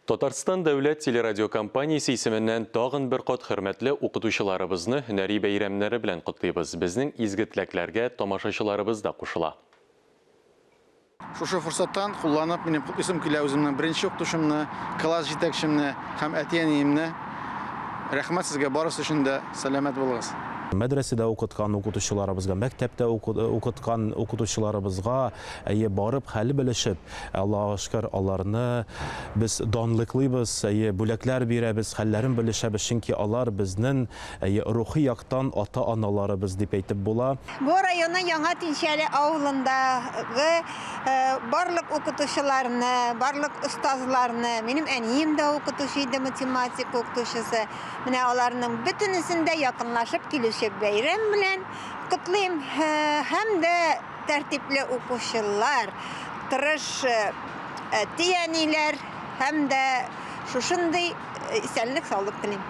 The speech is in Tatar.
Татарстан дәүләт телерадиокомпаниясе исеменнән тагын бер кат хөрмәтле укытучыларыбызны һөнәри бәйрәмнәре белән котлыйбыз. Безнең изге теләкләргә тамашачыларыбыз да кушыла. Шушы форсаттан кулланып, минем исем килә үземнең беренче укытучымны, класс җитәкчемне һәм әти-әниемне рәхмәт сезгә барысы өчен дә сәламәт булыгыз. Мәдрәсәдә укыткан укытучыларыбызга, мәктәптә укыткан укытучыларыбызга барып, хәл белешеп, Аллаһка шөкер, аларны без данлыклыйбыз, бүләкләр бирәбез, хәлләрен белешәбез, чөнки алар безнең рухи яктан ата-аналарыбыз дип әйтеп була. Бу районның Яңа Тинчәле авылындагы барлык укытучыларны, барлык остазларны, минем әнием дә укытучы иде, математик укытучысы. Менә аларның бөтенесендә якынлашып килүче бәйрәм белән котлыйм. Һәм дә тәртипле укучылар, тырыш әти-әниләр һәм дә шушындый исәнлек саулык телим.